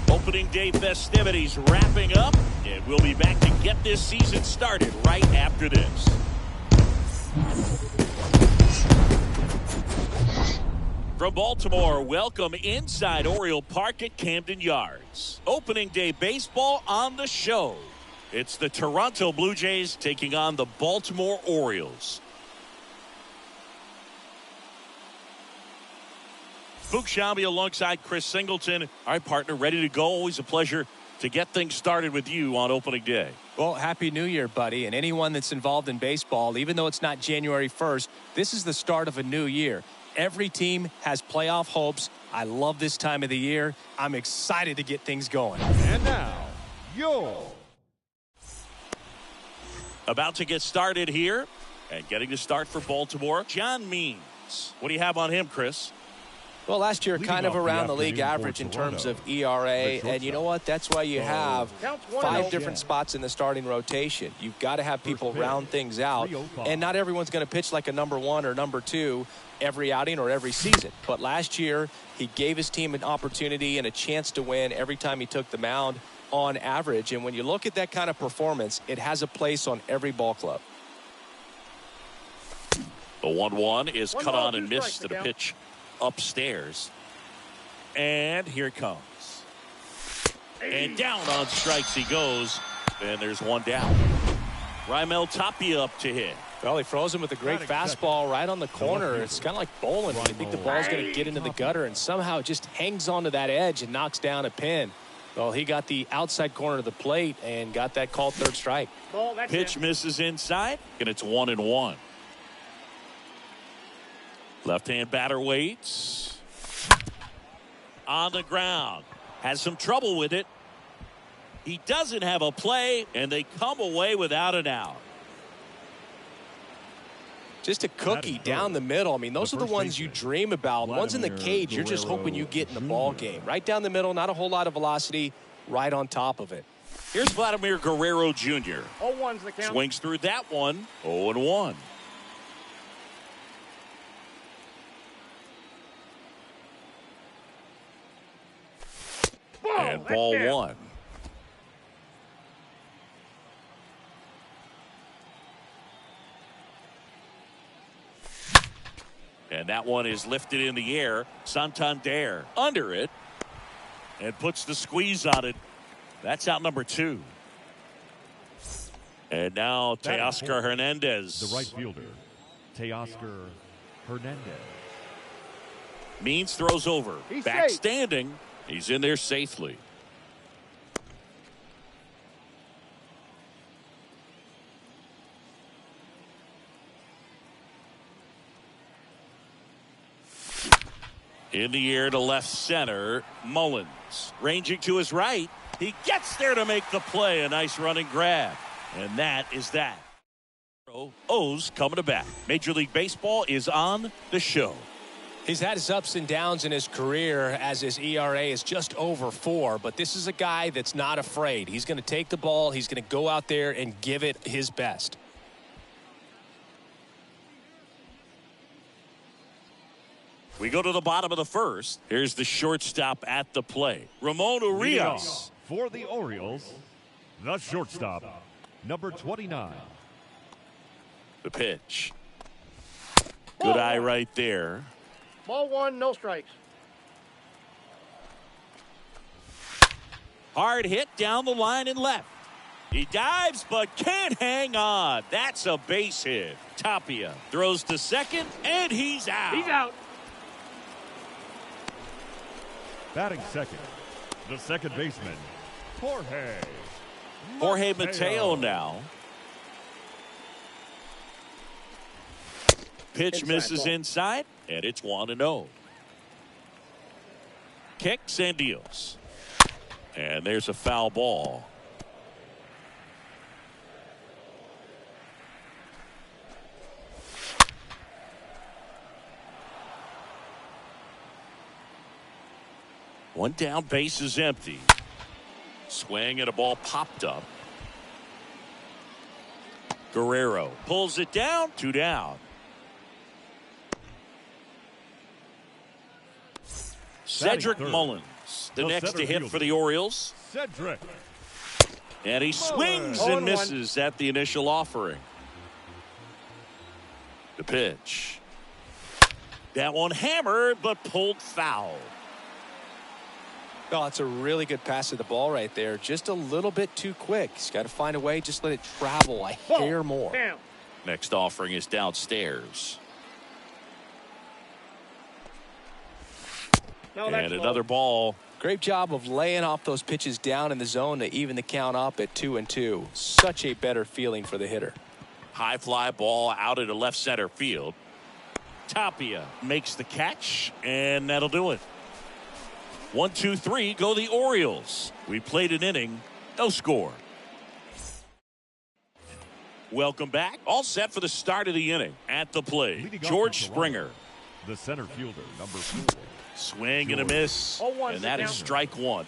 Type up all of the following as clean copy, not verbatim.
Opening day festivities wrapping up, and we'll be back to get this season started right after this. From Baltimore, welcome inside Oriole Park at Camden Yards. Opening day baseball on the show. It's the Toronto Blue Jays taking on the Baltimore Orioles. Boog Shelby alongside Chris Singleton. All right, partner, ready to go. Always a pleasure to get things started with you on opening day. Well, Happy New Year, buddy. And anyone that's involved in baseball, even though it's not January 1st, this is the start of a new year. Every team has playoff hopes. I love this time of the year. I'm excited to get things going. And now, about to get started here and getting to start for Baltimore, John Means. What do you have on him, Chris? Well, last year, kind of around the league average in terms of ERA. And you know what? That's why you have 5 different spots in the starting rotation. You've got to have people round things out. And not everyone's going to pitch like a number 1 or number 2 every outing or every season. But last year, he gave his team an opportunity and a chance to win every time he took the mound on average. And when you look at that kind of performance, it has a place on every ball club. The 1-1 is cut on and missed to the pitch upstairs. And here it comes. And down on strikes he goes. And there's one down. Raimel Tapia up to hit. Well, he froze him with a great fastball right on the corner. It's kind of like bowling. You think the ball's going to get into the gutter, and somehow it just hangs onto that edge and knocks down a pin. Well, he got the outside corner of the plate and got that called third strike. Pitch misses inside, and it's 1-1. Left-hand batter waits. On the ground. Has some trouble with it. He doesn't have a play, and they come away without an out. Just a cookie down the middle. I mean, those are the ones you dream about. Ones in the cage, you're just hoping you get in the ball game. Right down the middle, not a whole lot of velocity, right on top of it. Here's Vladimir Guerrero Jr. 0-1's the count. Swings through that one. 0-1. And ball 1. And that one is lifted in the air. Santander under it and puts the squeeze on it. That's out number 2. And now Teoscar Hernandez. The right fielder, Teoscar Hernandez. Means throws over. He's back safe. standing. He's in there safely. In the air to left center, Mullins ranging to his right. He gets there to make the play. A nice running grab. And that is that. O's coming to bat. Major League Baseball is on the show. He's had his ups and downs in his career as his ERA is just over 4, but this is a guy that's not afraid. He's going to take the ball. He's going to go out there and give it his best. We go to the bottom of the first. Here's the shortstop at the plate, Ramon Urias. For the Orioles, the shortstop, number 29. The pitch. Good eye right there. Ball 1, no strikes. Hard hit down the line and left. He dives but can't hang on. That's a base hit. Tapia throws to second and he's out. He's out. Batting second, the second baseman, Jorge Mateo now. Pitch misses inside, and it's 1-0. Kicks and deals. And there's a foul ball. One down, base is empty. Swing and a ball popped up. Guerrero pulls it down, 2 down. Cedric Mullins, the next to hit for the Orioles. Cedric. And he swings and misses at the initial offering. The pitch. That one hammered but pulled foul. Oh, it's a really good pass of the ball right there. Just a little bit too quick. He's got to find a way. Just let it travel a hair more. Damn. Next offering is downstairs. No, and another ball. Great job of laying off those pitches down in the zone to even the count up at 2-2. Such a better feeling for the hitter. High fly ball out into left center field. Tapia makes the catch, and that'll do it. 1, 2, 3 go the Orioles. We played an inning, no score. Welcome back. All set for the start of the inning. At the plate, George Springer. The center fielder, number 4. Swing and a miss, and that is strike 1.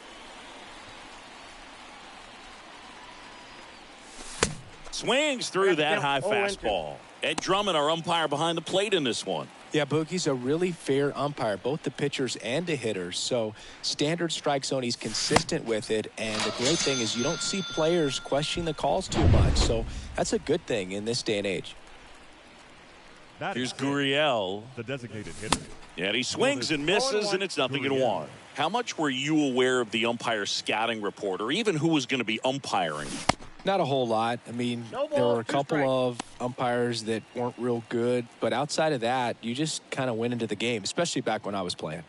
Swings through that high fastball. Ed Drummond, our umpire behind the plate in this one. Yeah, Boogie's a really fair umpire, both the pitchers and the hitters. So standard strike zone, he's consistent with it. And the great thing is you don't see players questioning the calls too much. So that's a good thing in this day and age. Here's Gurriel, the designated hitter. Yeah, and he swings and misses, and it's 0-1. How much were you aware of the umpire scouting report, or even who was going to be umpiring? Not a whole lot. I mean, there were a couple of umpires that weren't real good, but outside of that, you just kind of went into the game, especially back when I was playing.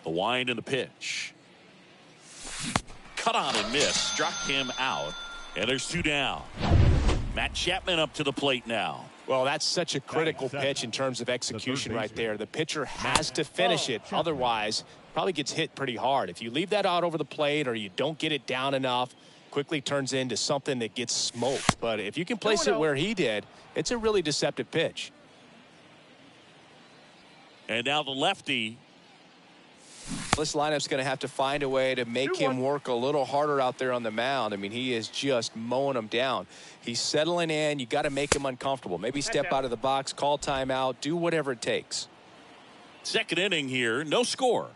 The wind and the pitch. Cut on and miss, struck him out, and there's 2 down. Matt Chapman up to the plate now. Well, that's such a critical pitch in terms of execution right there. The pitcher has to finish it. Otherwise, probably gets hit pretty hard. If you leave that out over the plate or you don't get it down enough, quickly turns into something that gets smoked. But if you can place it where he did, it's a really deceptive pitch. And now the lefty. This lineup's going to have to find a way to make him work a little harder out there on the mound. I mean, he is just mowing them down. He's settling in. You got to make him uncomfortable. Maybe step out of the box, call timeout, do whatever it takes. Second inning here, no score.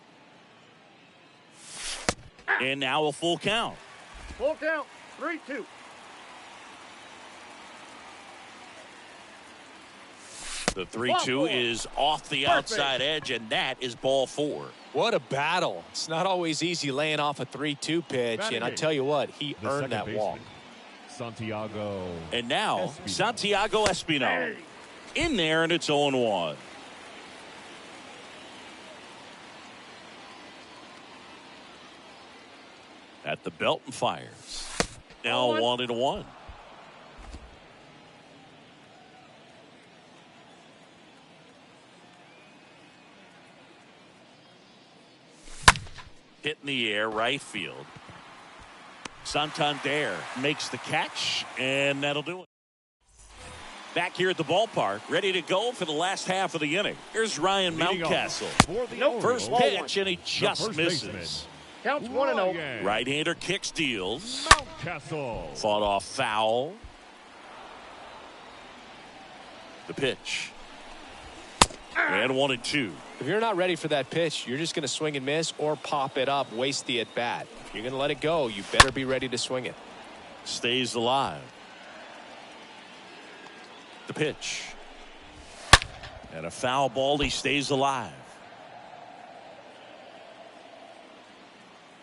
And now a full count. Full count, 3-2. The 3-2 is off the outside edge, and that is ball 4. What a battle. It's not always easy laying off a 3-2 pitch, and I tell you what, he earned that walk. Santiago. And now, Santiago Espinal. In there, and it's 0-1. At the belt and fires. Now 1-1. Hit in the air, right field. Santander makes the catch, and that'll do it. Back here at the ballpark, ready to go for the last half of the inning. Here's Ryan Mountcastle. First pitch, and he just misses. Counts 1-0. Right-hander kicks, deals. Mountcastle. Fought off foul. The pitch. And 1-2. If you're not ready for that pitch, you're just going to swing and miss or pop it up, waste the at-bat. If you're going to let it go, you better be ready to swing it. Stays alive. The pitch. And a foul ball. He stays alive.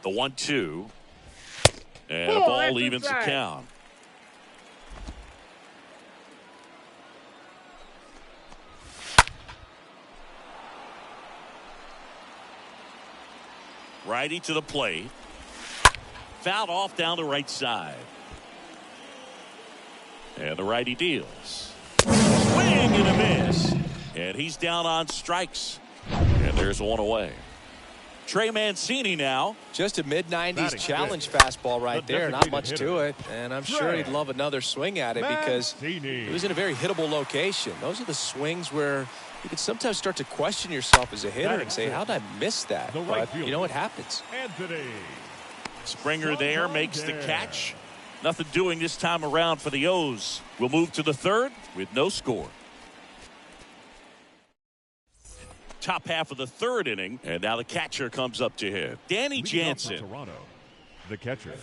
The 1-2. And a ball evens the count. Righty to the plate. Fouled off down the right side. And the righty deals. Swing and a miss. And he's down on strikes. And there's one away. Trey Mancini now. Just a mid-90s challenge fastball right there. Not much to it. And I'm sure he'd love another swing at it because it was in a very hittable location. Those are the swings where you can sometimes start to question yourself as a hitter and say, how did I miss that? But you know what happens. Springer there makes the catch. Nothing doing this time around for the O's. We'll move to the third with no score. Top half of the third inning, and now the catcher comes up to hit. Danny Jansen. Toronto, the catcher,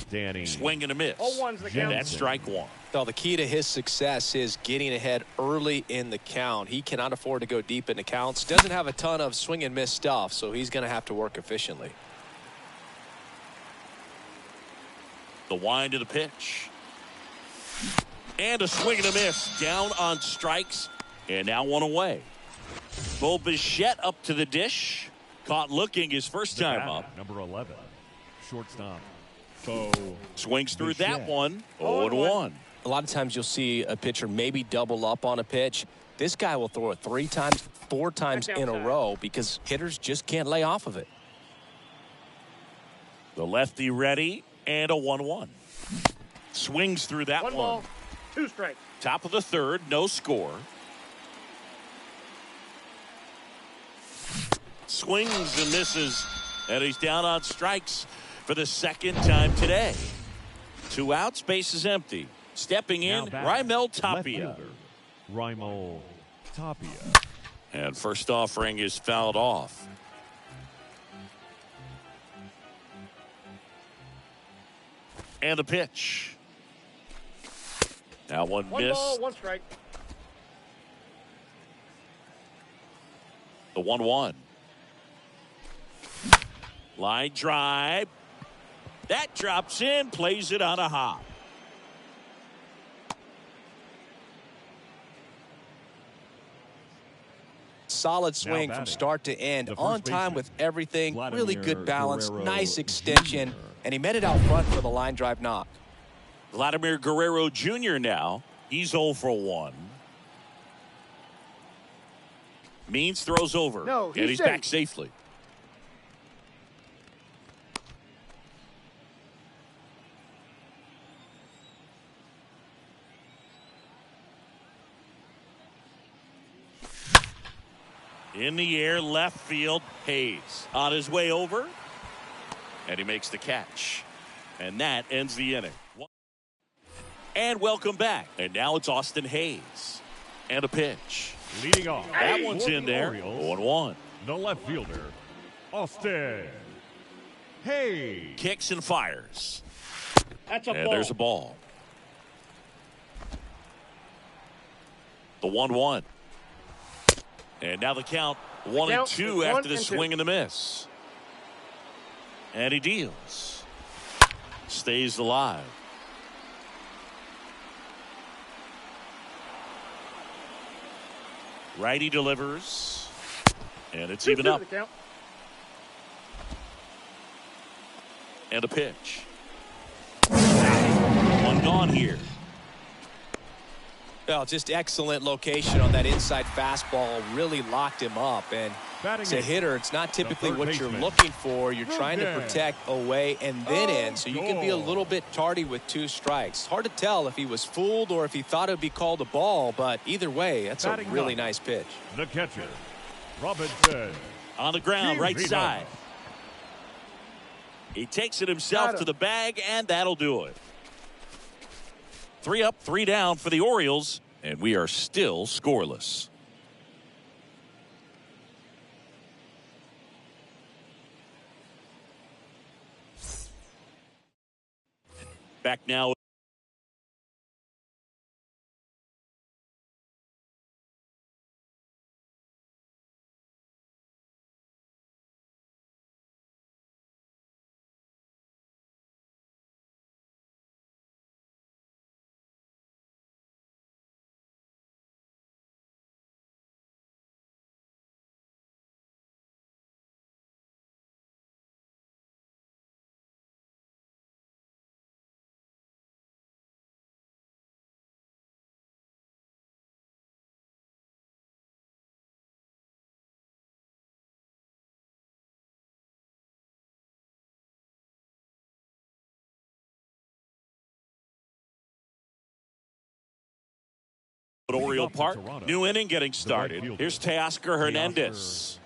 Danny. Swing and a miss. 0-1's the count. And that's strike one. Well, the key to his success is getting ahead early in the count. He cannot afford to go deep in the counts. Doesn't have a ton of swing and miss stuff, so he's going to have to work efficiently. The wind of the pitch. And a swing and a miss. Down on strikes. And now one away. Bo Bichette up to the dish. Caught looking his first time up. Number 11, shortstop. Bo Swings through Bichette. that one. 0-1. A lot of times you'll see a pitcher maybe double up on a pitch. This guy will throw it 3 times, 4 times in a row because hitters just can't lay off of it. The lefty ready. And a 1-1. Swings through that one. 1 ball, 2 strikes. Top of the third, no score. Swings and misses, and he's down on strikes for the second time today. 2 outs, base is empty. Stepping in, Raimel Tapia. Raimel Tapia. And first offering is fouled off. And a pitch. Now one 1 missed. ball, 1 strike. The 1-1. Line drive. That drops in, plays it on a hop. Solid swing from start to end. On time with everything. Really good balance. Nice extension. And he met it out front for the line drive knock. Vladimir Guerrero Jr. now. He's 0 for 1. Means throws over. No, and he's safe. back safely. In the air, left field, Hayes on his way over. And he makes the catch. And that ends the inning. And welcome back. And now it's Austin Hayes. And a pitch. Leading off. That one's for in the there. Orioles, 0-1. The left fielder, Austin Hayes. Kicks and fires. That's a And ball. there's a ball. The 1-1. And now the count 1-2 after the swing and the miss. And he deals. Stays alive. Righty delivers. And it's even up. And a pitch. One gone here. Well, just excellent location on that inside fastball. Really locked him up. And As a hitter, it's not typically what you're looking for. You're trying to protect away and then in, so you can be a little bit tardy with 2 strikes. Hard to tell if he was fooled or if he thought it would be called a ball, but either way, that's a really nice pitch. The catcher, Robinson. On the ground, right side. He takes it himself to the bag, and that'll do it. 3 up, 3 down for the Orioles, and we are still scoreless. Back now. Oriole Park, new inning getting started. Here's Teoscar Hernandez.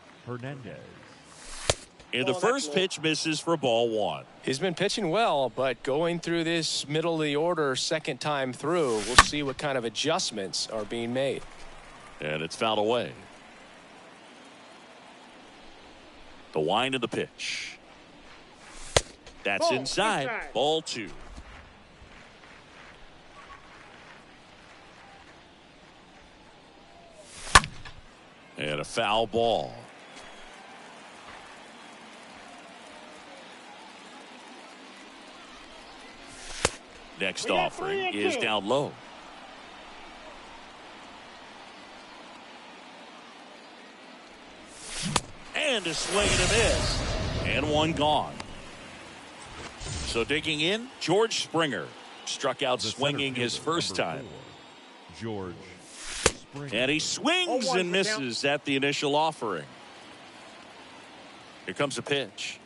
And the first pitch misses for ball 1. He's been pitching well, but going through this middle of the order second time through, we'll see what kind of adjustments are being made. And it's fouled away. The wind of the pitch. That's inside. Ball 2. And a foul ball. Next offering is down low. And a swing and a miss. And 1 gone. So digging in, George Springer struck out swinging his first time. George. And he swings and misses at the initial offering. Here comes a pitch.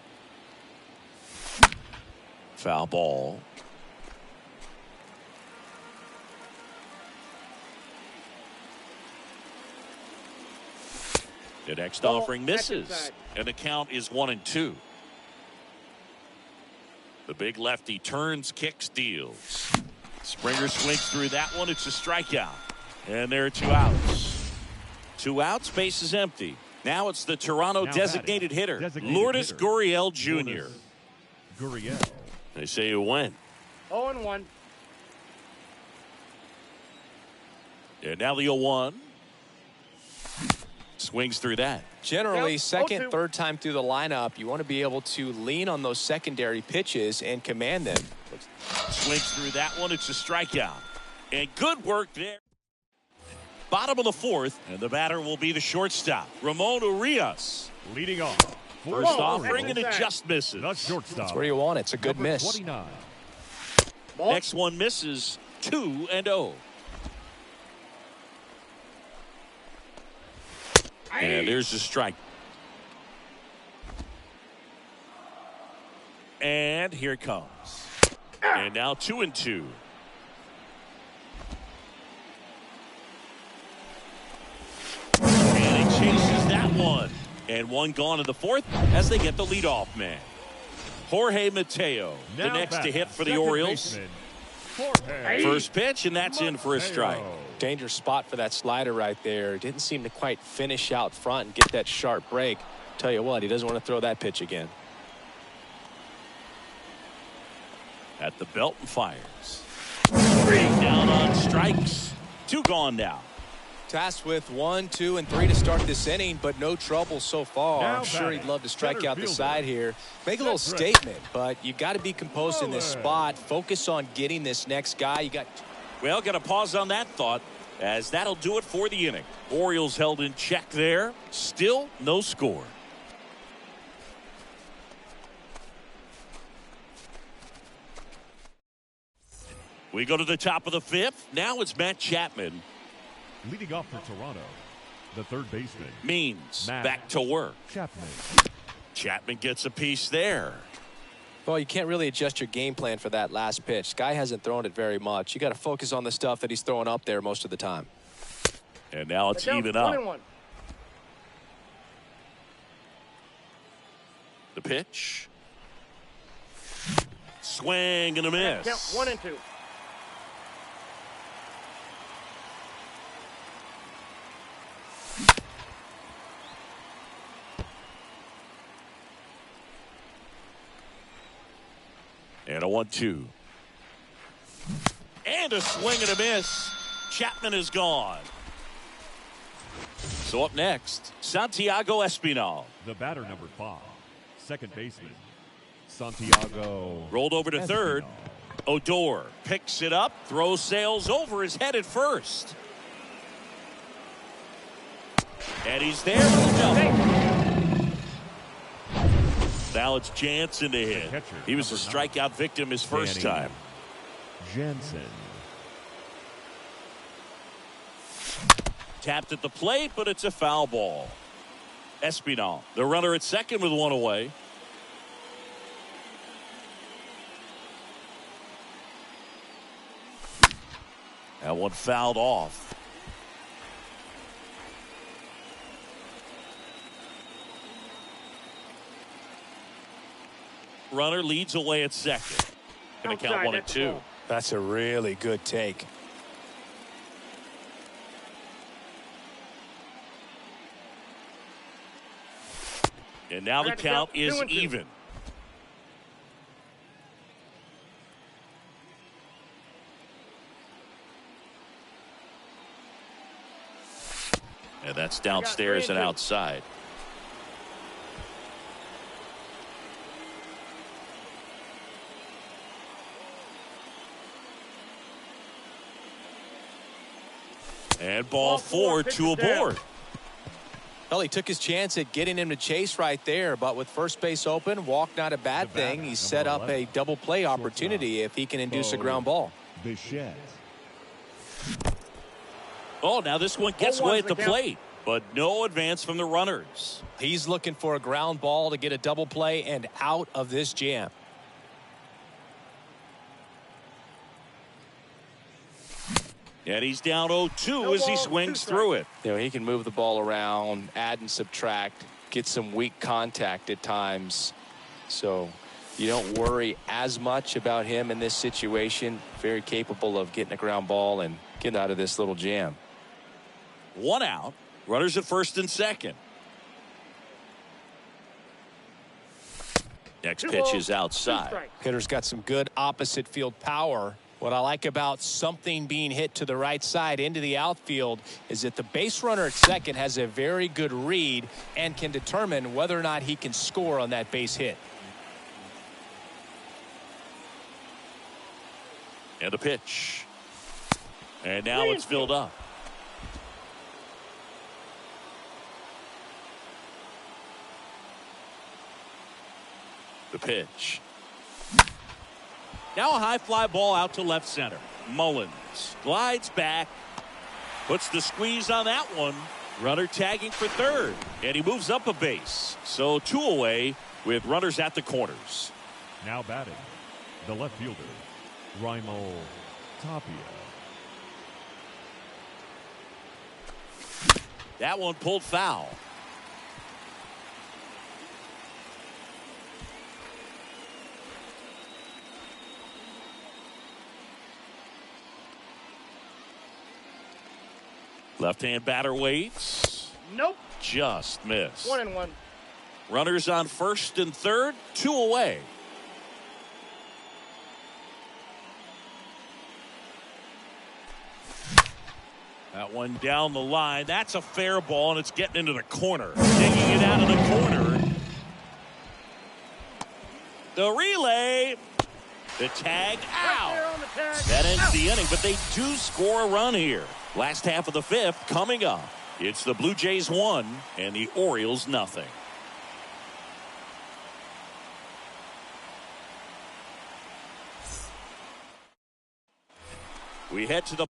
Foul ball. The next offering misses. And the count is 1-2. The big lefty turns, kicks, deals. Springer swings through that one. It's a strikeout. And there are 2 outs. 2 outs, base is empty. Now it's the Toronto designated hitter, Lourdes Gurriel Jr. They say you win. 0-1. And now the 0-1. Swings through that. Generally, second, third time through the lineup, you want to be able to lean on those secondary pitches and command them. Swings through that one. It's a strikeout. And good work there. Bottom of the 4th, and the batter will be the shortstop, Ramon Urias. Leading off. First offering, and it just misses. The shortstop. That's where you want it. It's a good miss. 29. Next one misses. 2-0. And there's the strike. And here it comes. And now 2-2. Chases that one. And 1 gone in the 4th as they get the leadoff man. Jorge Mateo, the next to hit for the Orioles. First pitch, and that's in for a strike. Dangerous spot for that slider right there. Didn't seem to quite finish out front and get that sharp break. Tell you what, he doesn't want to throw that pitch again. At the belt and fires. 3 down on strikes. 2 gone now. Tasked with 1, 2, and 3 to start this inning, but no trouble so far. I'm sure he'd love to strike out the side here. Make a little statement, but you got to be composed in this spot. Focus on getting this next guy. You got. Well, got to pause on that thought, as that'll do it for the inning. Orioles held in check there. Still no score. We go to the top of the 5th. Now it's Matt Chapman. Leading off for Toronto, The third baseman. Means Matt back to work. Chapman gets a piece there. Well, you can't really adjust your game plan for that last pitch. Guy hasn't thrown it very much. You got to focus on the stuff that he's throwing up there most of the time. And now it's even up. 1-1. The pitch. Swing and a miss. Count 1-2. And a 1-2. And a swing and a miss. Chapman is gone. So up next, Santiago Espinal. The batter, number 5. Second baseman. Santiago. Rolled over to third. Odor picks it up, throws sails over his head at first. And he's there for the double. Now it's Jansen to hit. catcher, He was a number strikeout victim his first Danny time. Jansen. Tapped at the plate, but it's a foul ball. Espinal, the runner at second with one away. That one fouled off. Runner leads away at second. Going to count 1-2. That's a really good take. And now the count is 2-2. even. And that's downstairs and outside. And ball 4, 2 aboard. Well, he took his chance at getting him to chase right there, but with first base open, walk not a bad thing. He set up a double play opportunity if he can induce a ground ball. Bichette. Oh, now this one gets away at the plate, but no advance from the runners. He's looking for a ground ball to get a double play and out of this jam. And he's down 0-2 as he swings through it. You know, he can move the ball around, add and subtract, get some weak contact at times. So you don't worry as much about him in this situation. Very capable of getting a ground ball and getting out of this little jam. 1 out. Runners at first and second. Next pitch is outside. Hitter's got some good opposite field power. What I like about something being hit to the right side into the outfield is that the base runner at second has a very good read and can determine whether or not he can score on that base hit. And the pitch. And now it's filled up. The pitch. Now a high fly ball out to left center. Mullins glides back, puts the squeeze on that one. Runner tagging for third, and he moves up a base. So 2 away with runners at the corners. Now batting, the left fielder, Raimel Tapia. That one pulled foul. Left-hand batter waits. Nope. Just missed. 1-1. Runners on first and third, 2 away. That one down the line. That's a fair ball, and it's getting into the corner. Digging it out of the corner. The relay. The tag out. That ends the inning, but they do score a run here. Last half of the 5th coming up. It's the Blue Jays 1 and the Orioles nothing. We head to the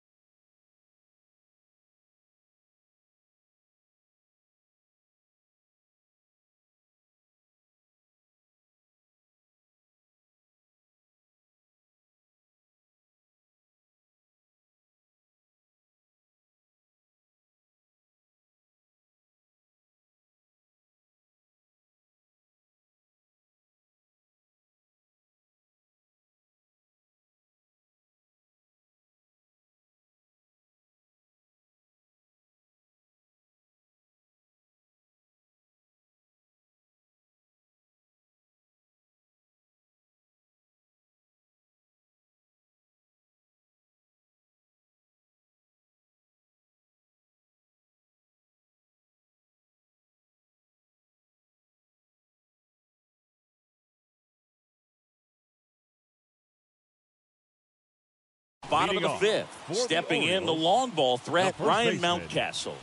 Bottom of the fifth. Stepping in the long ball threat, Ryan Mountcastle.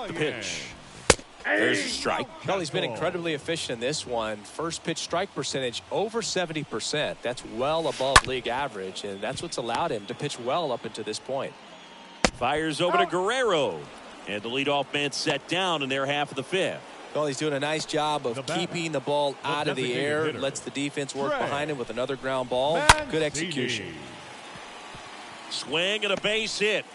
The pitch. There's a strike. Well, he's been incredibly efficient in this one. First pitch strike percentage over 70%. That's well above league average, and that's what's allowed him to pitch well up until this point. Fires over to Guerrero. And the leadoff man set down in their half of the fifth. Well, he's doing a nice job of keeping the ball out of the air. Lets the defense work behind him with another ground ball. Good execution. Swing and a base hit.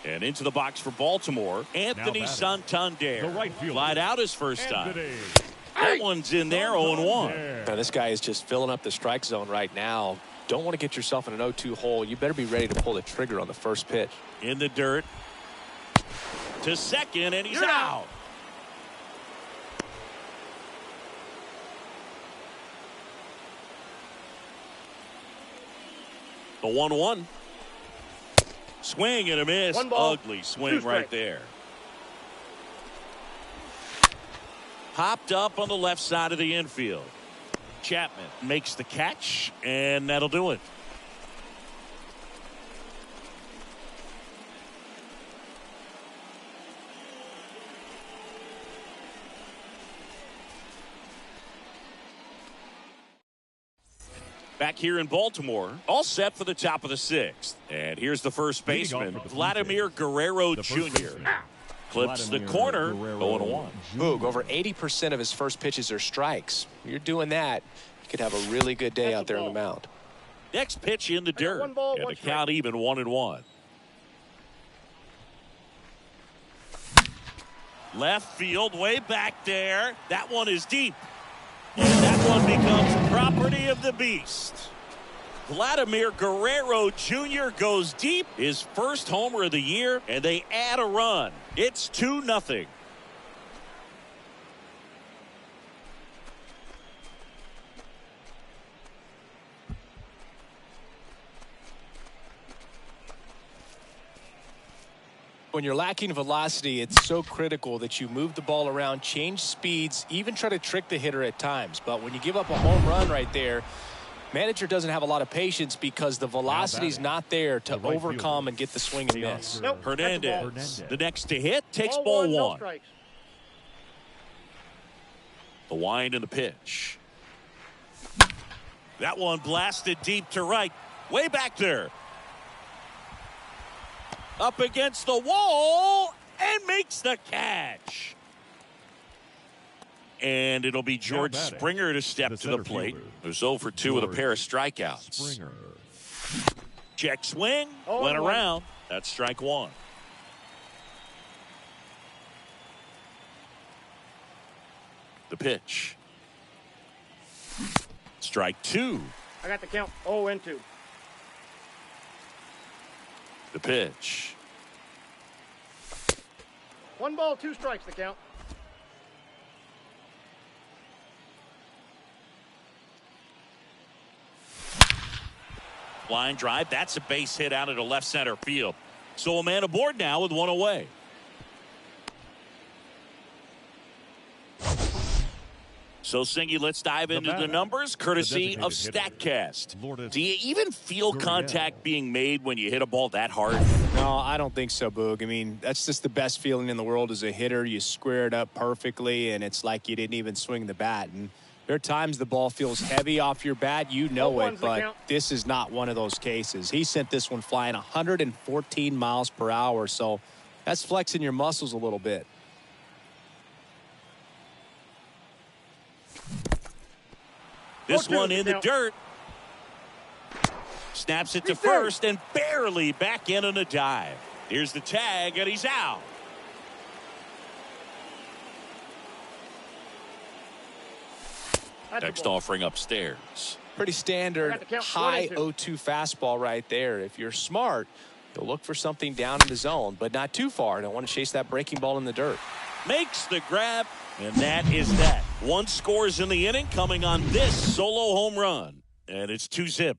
And into the box for Baltimore, Anthony Santander. Flied out his first time. That one's in there, 0-1. Now, this guy is just filling up the strike zone right now. Don't want to get yourself in an 0-2 hole. You better be ready to pull the trigger on the first pitch. In the dirt. To second, and he's out. The 1-1. Swing and a miss. Ugly swing right there. Popped up on the left side of the infield. Chapman makes the catch, and that'll do it. Back here in Baltimore, all set for the top of the sixth. And here's the first baseman, Vladimir Guerrero Jr. Clips the corner, 0-1. Boog, over 80% of his first pitches are strikes. You're doing that, you could have a really good day out there on the mound. Next pitch in the dirt, and the count even 1-1. Left field, way back there. That one is deep. And that one becomes property of the beast. Vladimir Guerrero Jr. goes deep, his first homer of the year, and they add a run. It's 2-0. When you're lacking velocity, it's so critical that you move the ball around, change speeds, even try to trick the hitter at times. But when you give up a home run right there, manager doesn't have a lot of patience because the velocity's not there to overcome and get the swing and miss. Hernandez, the next to hit, takes ball one. The wind and the pitch. That one blasted deep to right, way back there. Up against the wall and makes the catch. And it'll be George Springer to step to the plate. There's 0 for 2 with a pair of strikeouts. Check swing, went around. That's strike one. The pitch. Strike two. I got the count 0-2. The pitch. 1 ball, 2 strikes, the count. Line drive. That's a base hit out into left center field. So a man aboard now with one away. So, Singy, let's dive into the numbers, courtesy of StatCast. Do you even feel contact being made when you hit a ball that hard? No, I don't think so, Boog. I mean, that's just the best feeling in the world as a hitter. You square it up perfectly, and it's like you didn't even swing the bat. And there are times the ball feels heavy off your bat. You know it, but this is not one of those cases. He sent this one flying 114 miles per hour, so that's flexing your muscles a little bit. This one in the dirt. Snaps it to first and barely back in on a dive. Here's the tag, and he's out. Next offering upstairs. Pretty standard high 0-2 fastball right there. If you're smart, you'll look for something down in the zone, but not too far. Don't want to chase that breaking ball in the dirt. Makes the grab, and that is that. 1 scores in the inning coming on this solo home run, and it's 2-zip.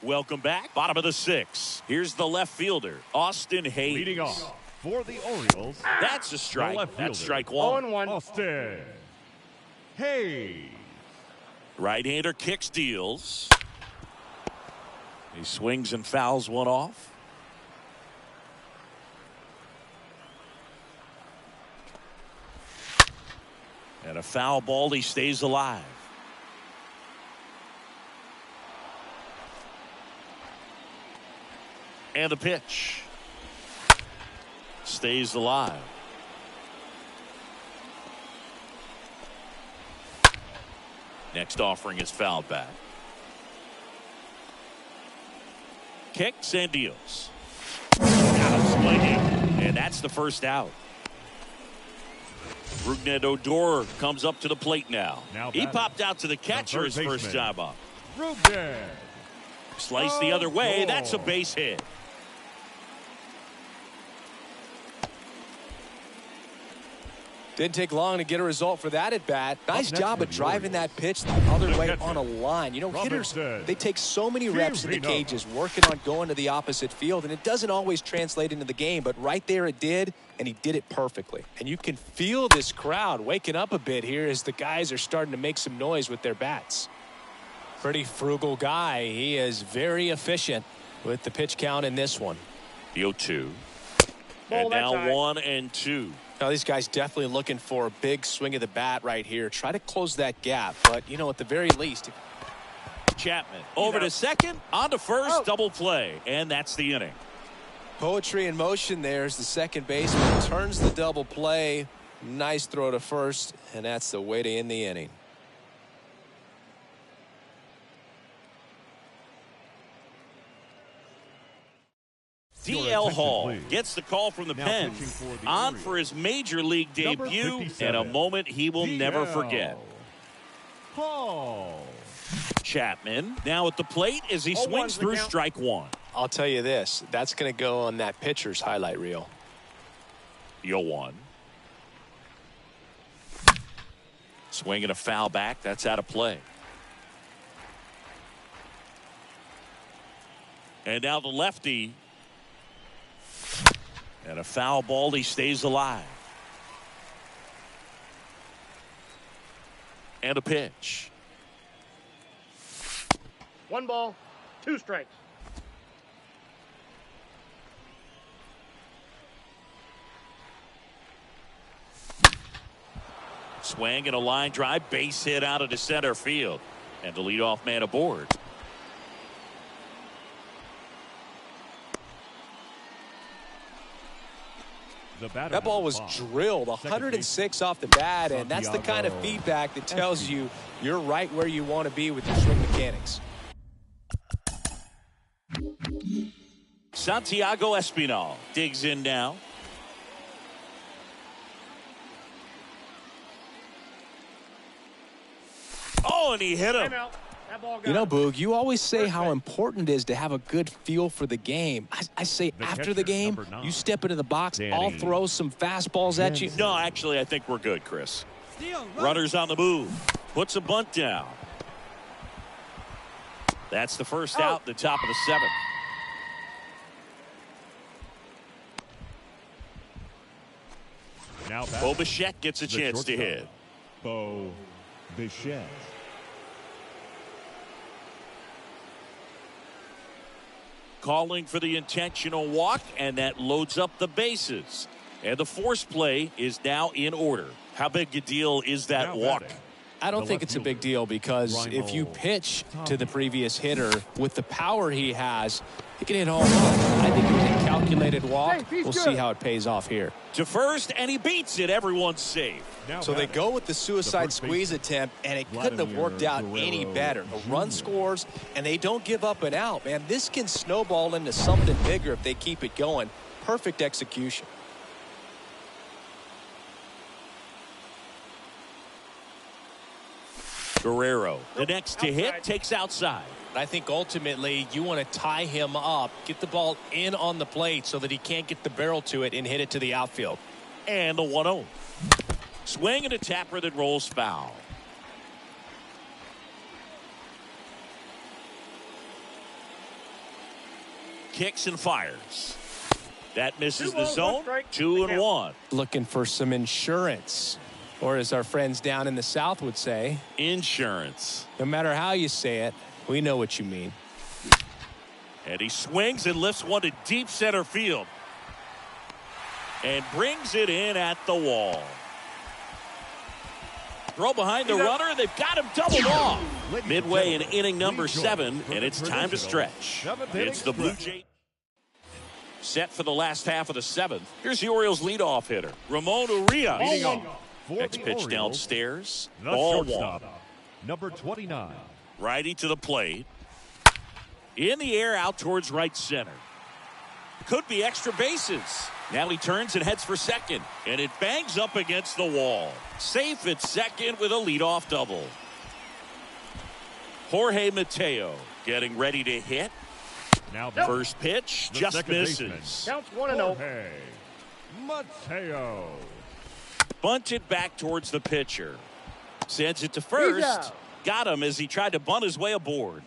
Welcome back. Bottom of the 6th. Here's the left fielder, Austin Hayes. Leading off for the Orioles. That's a strike. That's strike 1. 0-1. Austin Hayes. Right-hander kicks, deals. He swings and fouls one off. And a foul ball. He stays alive. And the pitch. Stays alive. Next offering is fouled back. Kicks and deals. Out swinging. And that's the first out. Rougned Odor comes up to the plate now. He popped out to the catcher his first time up. Rougned. Slice the other way. That's a base hit. Didn't take long to get a result for that at bat. Nice job of driving that pitch the other way on a line. You know, hitters, they take so many reps in the cages working on going to the opposite field, and it doesn't always translate into the game, but right there it did, and he did it perfectly. And you can feel this crowd waking up a bit here as the guys are starting to make some noise with their bats. Pretty frugal guy. He is very efficient with the pitch count in this one. The 0-2. And now 1-2. Now, these guys definitely looking for a big swing of the bat right here. Try to close that gap, but, you know, at the very least. Chapman over to second, on to first, double play, and that's the inning. Poetry in motion there as the second baseman turns the double play. Nice throw to first, and that's the way to end the inning. DL Hall gets the call from the pen, on for his major league debut, and a moment he will never forget. Hall. Chapman now at the plate as he swings through strike 1. I'll tell you this, that's going to go on that pitcher's highlight reel. 0-1. Swing and a foul back. That's out of play. And now the lefty. And a foul ball. He stays alive. And a pitch. 1 ball, 2 strikes. Swing and a line drive. Base hit out of center field. And the leadoff man aboard. That ball was drilled 106 off the bat, and that's the kind of feedback that tells you you're right where you want to be with your swing mechanics. Santiago Espinal digs in now. Oh, and he hit him. You know, Boog, you always say how important it is to have a good feel for the game. I say after the game, you step into the box, I'll throw some fastballs at you. No, actually, I think we're good, Chris. Runners on the move. Puts a bunt down. That's the first out, the top of the 7th. Now Bo Bichette gets a chance to hit. Bo Bichette. Calling for the intentional walk, and that loads up the bases. And the force play is now in order. How big a deal is that walk? I don't think it's a big deal because if you pitch to the previous hitter with the power he has, he can hit home run. I think it was a calculated walk. We'll see how it pays off here. To first, and he beats it. Everyone's safe. So they go with the suicide squeeze attempt, and it couldn't have worked out any better. A run scores, and they don't give up an out. Man, this can snowball into something bigger if they keep it going. Perfect execution. Guerrero, the next to hit, takes outside. I think ultimately you want to tie him up, get the ball in on the plate so that he can't get the barrel to it and hit it to the outfield. And the 1-0. Swing and a tapper that rolls foul. kicks and fires. That misses the 2 zone. strike. 2-1. Looking for some insurance, or as our friends down in the South would say, Insurance. no matter how you say it, we know what you mean. And he swings and lifts one to deep center field. And brings it in at the wall. Throw behind the runner, and they've got him doubled off. Midway in inning number 7, and it's time to stretch. It's the Blue Jays set for the last half of the 7th. Here's the Orioles leadoff hitter, Ramon Urias. Next pitch downstairs. Ball 1. Number 29. Righty to the plate. In the air out towards right center. Could be extra bases. Now he turns and heads for second. And it bangs up against the wall. Safe at second with a leadoff double. Jorge Mateo getting ready to hit. Now First pitch the just second misses. baseman. Counts 1-0. Jorge Mateo. Bunted back towards the pitcher. Sends it to He's first. out. Got him as he tried to bunt his way aboard.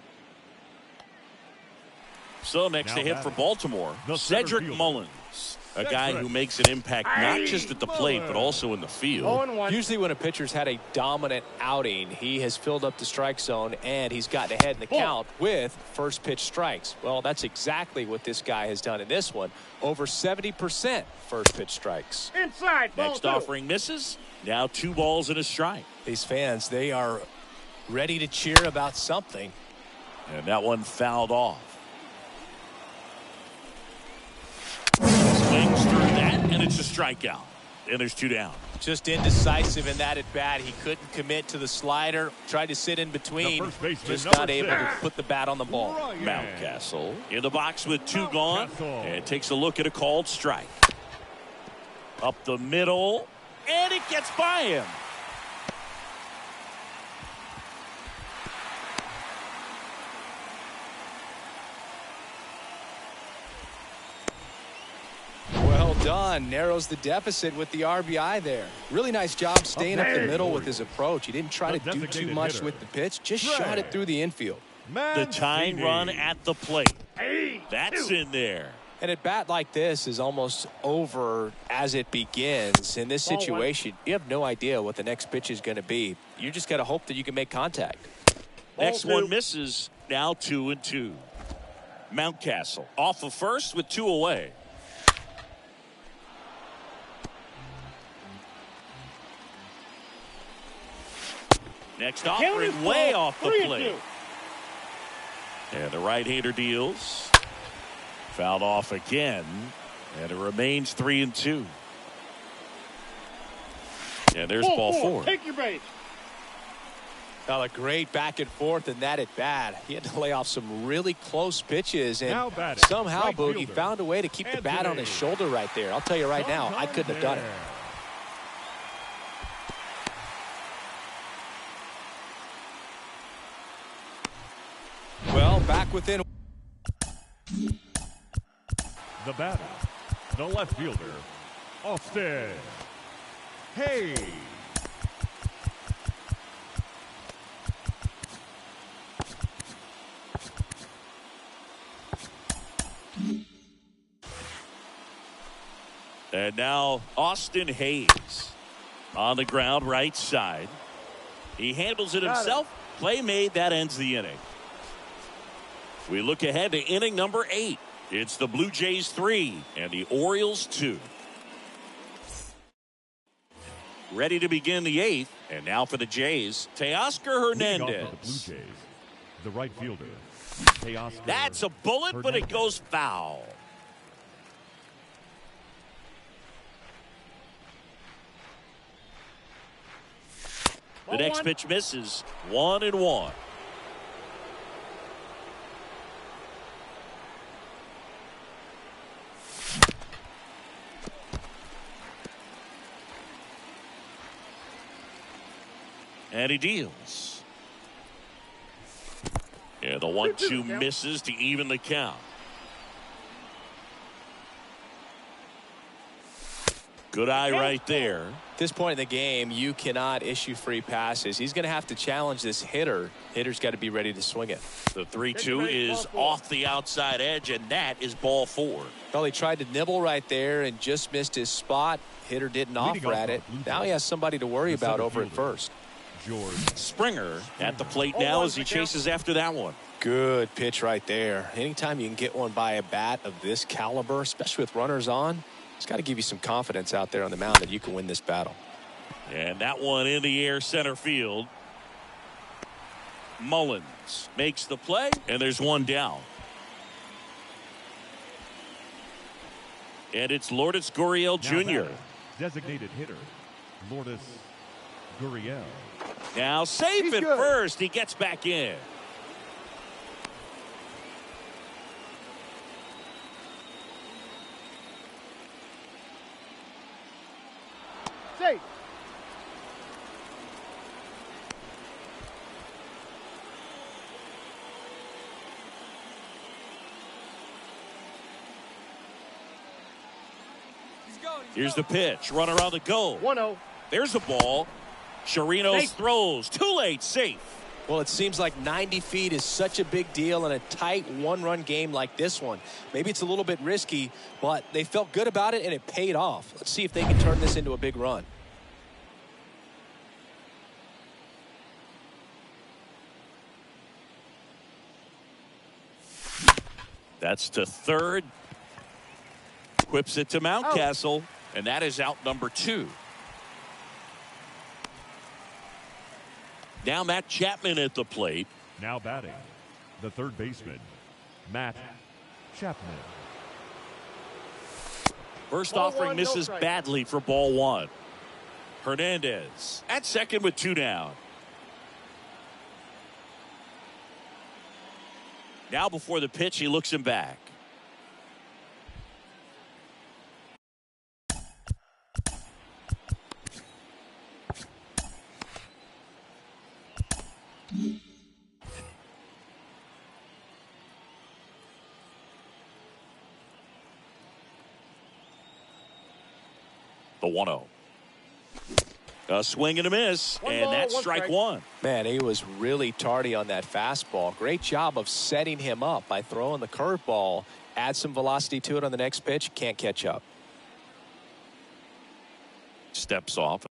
So next Now to hit batting, for Baltimore, the center Cedric fielder. Mullins. A Cedric. guy who makes an impact not just at the plate but also in the field. 0-1. Usually when a pitcher's had a dominant outing, he has filled up the strike zone and he's gotten ahead in the count with first pitch strikes. Well, that's exactly what this guy has done in this one. Over 70% first pitch strikes. Inside. Ball Next 2. offering misses. Now 2 balls and a strike. These fans, they are ready to cheer about something. And that one fouled off. Swings through that, and it's a strikeout. And there's 2 down. Just indecisive in that at bat. He couldn't commit to the slider. Tried to sit in between. The first baseman, Just number not able to 6. put the bat on the ball. Ryan. Mountcastle in the box with 2 gone. Mountcastle. And takes a look at a called strike. Up the middle, and it gets by him. Well done. Narrows the deficit with the RBI there. Really nice job staying up the middle with his approach. He didn't try to do too designated much hitter. with the pitch. Just shot it through the infield. The tying run at the plate. Hey, That's in there. And at bat like this is almost over as it begins. In this Ball 1. situation, you have no idea what the next pitch is going to be. You just got to hope that you can make contact. Next Ball 2. one misses. Now 2-2. Mountcastle off of first with 2 away. Next offering way off the 3-2. plate. And the right-hander deals. Fouled off again. And it remains 3-2. And there's ball 4. Take your base. Well, a great back and forth in that at bat. He had to lay off some really close pitches, and Now batting, somehow, right Boog, he fielder, found a way to keep the bat on his shoulder right there. I'll tell you right now, I couldn't have done it. Well, back within. The batter, the left fielder, Austin Hayes. And now Austin Hayes on the ground right side. He handles it himself. Play made. That ends the inning. We look ahead to inning number 8. It's the Blue Jays 3 and the Orioles 2. Ready to begin the 8th. And now for the Jays, Teoscar Leading off Hernandez. for the Blue Jays, the right fielder, Teoscar. That's a bullet, but it Hernandez. goes foul. The Ball next 1. pitch misses. 1-1. And he deals. And the 1-2 misses to even the count. Good eye right there. At this point in the game, you cannot issue free passes. He's going to have to challenge this hitter. Hitter's got to be ready to swing it. The 3-2 is off the outside edge, and that is ball 4. Well, he tried to nibble right there and just missed his spot. Hitter didn't offer at it. Now he has somebody to worry about over at first. George Springer at the plate now as he chases after that one. Good pitch right there. Anytime you can get one by a bat of this caliber, especially with runners on, it's got to give you some confidence out there on the mound that you can win this battle. And that one in the air center field. Mullins makes the play, and there's one down. And it's Lourdes Gurriel Jr. Designated hitter, Lourdes Gurriel. Now safe at first. He gets back in. Safe. Here's the pitch. Runner on the go. 1-0. There's the ball. Chirinos throws. Too late. Safe. Well, it seems like 90 feet is such a big deal in a tight one-run game like this one. Maybe it's a little bit risky, but they felt good about it, and it paid off. Let's see if they can turn this into a big run. That's to third. Whips it to Mountcastle, and that is out number 2. Now Matt Chapman at the plate. Now batting, the third baseman, Matt Chapman. First Ball offering 1, no misses strike. badly for ball 1. Hernandez at second with 2 down. Now before the pitch, he looks him back. The 1-0. A swing and a miss, and that's strike 1. Man, he was really tardy on that fastball. Great job of setting him up by throwing the curveball. Add some velocity to it on the next pitch. Can't catch up. Steps off.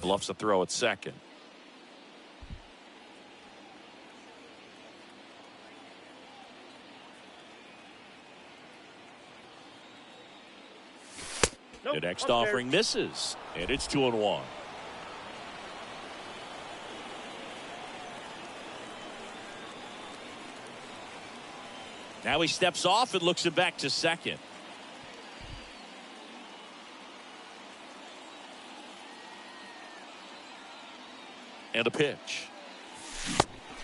Bluffs a throw at second. The next offering misses, and it's 2-1. Now he steps off and looks it back to second. And a pitch.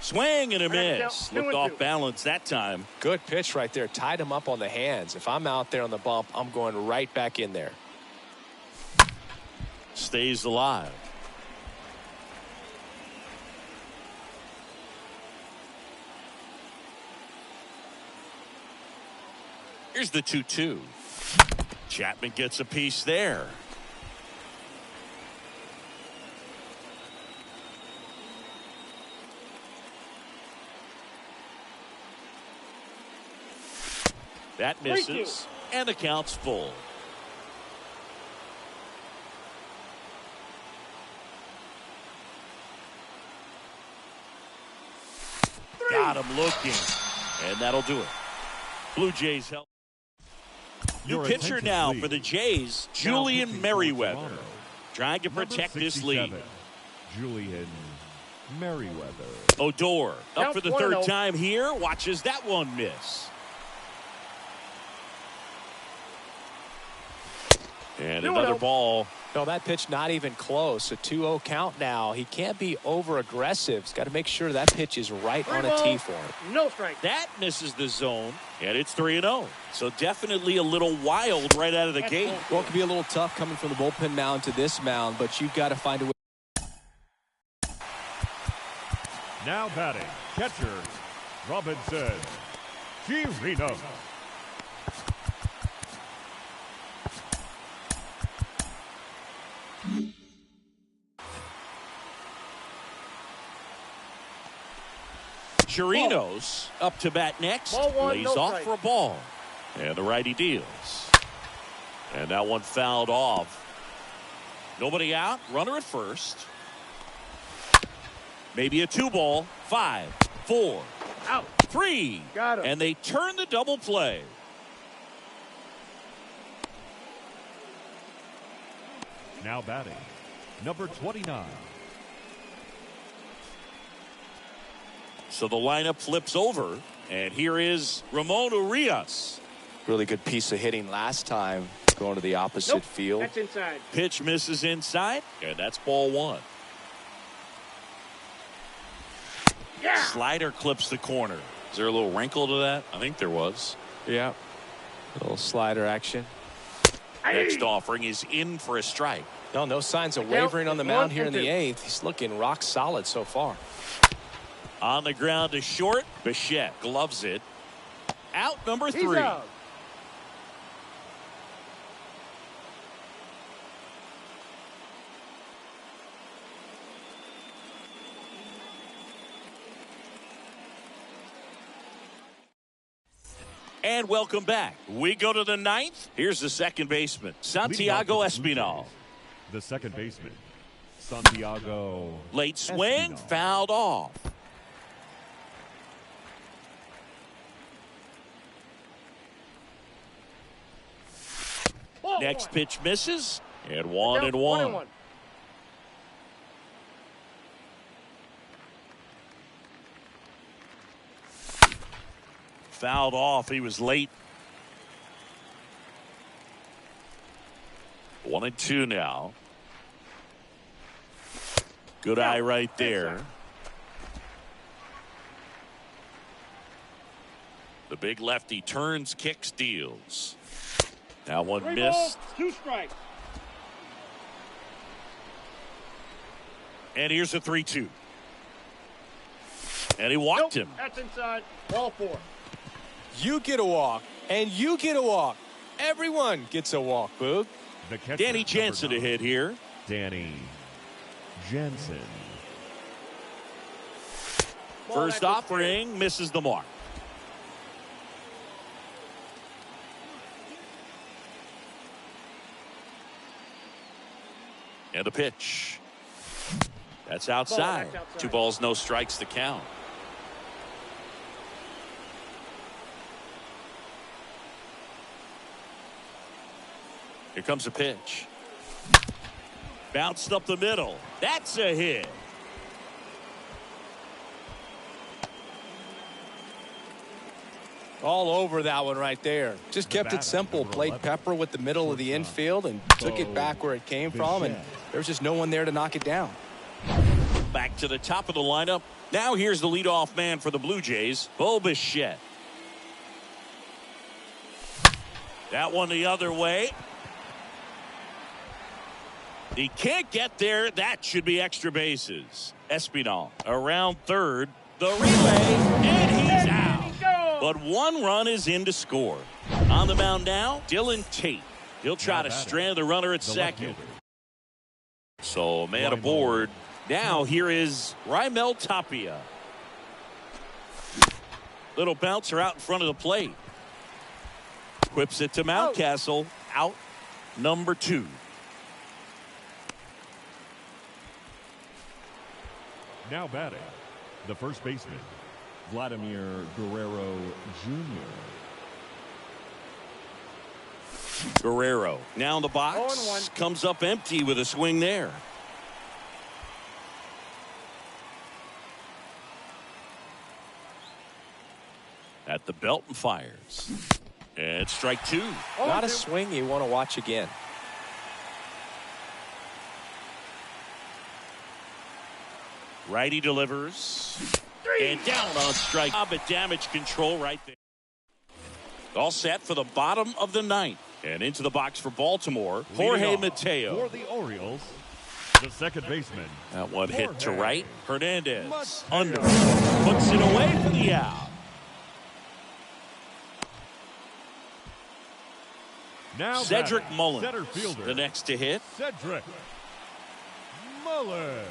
Swing and a miss. Looked off balance that time. Good pitch right there. Tied him up on the hands. If I'm out there on the bump, I'm going right back in there. stays alive. Here's the 2-2. Chapman gets a piece there. That misses, and the count's full. Got him looking, and that'll do it. Blue Jays help. New pitcher now for the Jays, Julian Merriweather, trying to protect this lead. Julian Merriweather. Odor up for the third time here, watches that one miss. And another ball. No, that pitch not even close. A 2-0 count now. He can't be over aggressive. He's got to make sure that pitch is right on a tee for him. No strike. That misses the zone, and it's 3-0. So definitely a little wild right out of the gate. Well, it could be a little tough coming from the bullpen mound to this mound, but you've got to find a way. Now batting, catcher, Robinson Chirino. Chirinos up to bat next. Lays off for a ball. And the righty deals. And that one fouled off. Nobody out. Runner at first. Maybe a 2-ball. 5, 4, out, 3. Got him. And they turn the double play. Now batting, number 29. So the lineup flips over, and here is Ramon Urias. Really good piece of hitting last time, going to the opposite field. That's inside. Pitch misses inside, and that's ball 1. Yeah. Slider clips the corner. Is there a little wrinkle to that? I think there was. Yeah. A little slider action. Next offering is in for a strike. No signs of wavering on the mound here in the 8th. He's looking rock solid so far. On the ground to short. Bichette gloves it. Out number 3. Out. And welcome back. We go to the 9th. Here's the second baseman, Santiago Espinal. The second baseman, Santiago. Late swing, Espinal. fouled off. Next pitch misses, and 1-1. Fouled off. He was late. 1-2 now. Good eye right there. The big lefty turns, kicks, deals. Now one missed. 2 strikes. And here's a 3-2. And he walked him. That's inside. Ball 4. You get a walk, and you get a walk. Everyone gets a walk, Boog. Danny Jansen to hit here. Danny Jansen. First offering misses the mark. And a pitch. That's outside. 2 balls, no strikes to count. Here comes a pitch. Bounced up the middle. That's a hit. All over that one right there. Just kept it simple. Played pepper with the middle of the infield and took it back where it came from, and there was just no one there to knock it down. Back to the top of the lineup. Now here's the leadoff man for the Blue Jays, Bichette. That one the other way. He can't get there. That should be extra bases. Espinal around third. The relay, and he's out. But one run is in to score. On the mound now, Dylan Tate. He'll try to strand the runner at second. So man aboard. Now here is Raimel Tapia. Little bouncer out in front of the plate. Whips it to Mountcastle. Out number 2. Now batting, the first baseman, Vladimir Guerrero Jr. Guerrero now in the box. 0-1. Comes up empty with a swing there. At the belt and fires. And strike 2. Not a swing you want to watch again. Righty delivers. And down on strike. But damage control right there. All set for the bottom of the 9th. And into the box for Baltimore, Jorge Mateo. For the Orioles, the second baseman. That one hit to Jorge right. Hernandez Mateo. under. Puts it away for the out. Now Cedric batting, Mullins, center fielder, the next to hit. Cedric Mullins.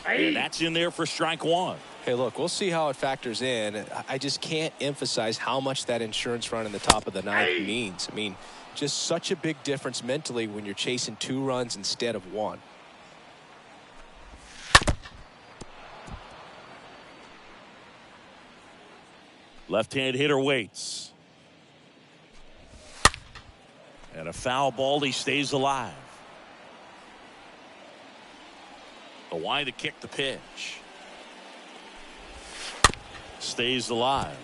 And that's in there for strike 1. Hey, look, we'll see how it factors in. I just can't emphasize how much that insurance run in the top of the 9th means. I mean, just such a big difference mentally when you're chasing 2 runs instead of 1. Left-hand hitter waits. And a foul ball. He stays alive. The wide to kick the pitch. Stays alive.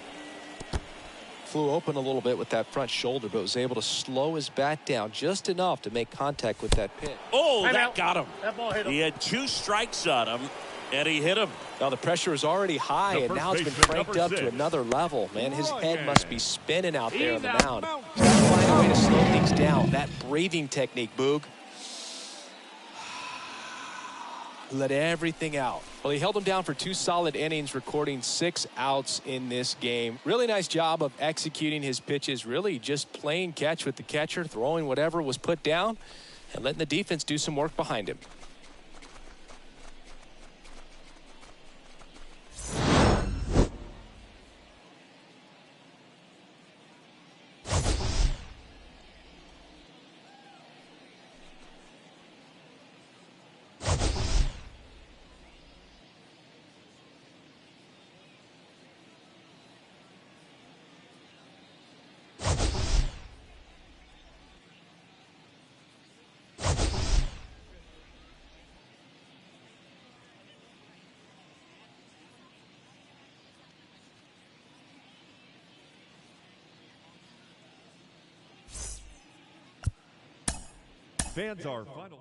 Flew open a little bit with that front shoulder, but was able to slow his bat down just enough to make contact with that pitch. Oh, Time that out. got him. That ball hit him. He had 2 strikes on him, and he hit him. Now the pressure is already high, The and first now it's been baseman, cranked number up to 6. another level. Man, his head must be spinning out there on the He's mound. out. He's got to find a way to slow things down. That breathing technique, Boog. Let everything out. Well, he held him down for 2 solid innings, recording 6 outs in this game. Really nice job of executing his pitches, really just playing catch with the catcher, throwing whatever was put down, and letting the defense do some work behind him. Fans are final.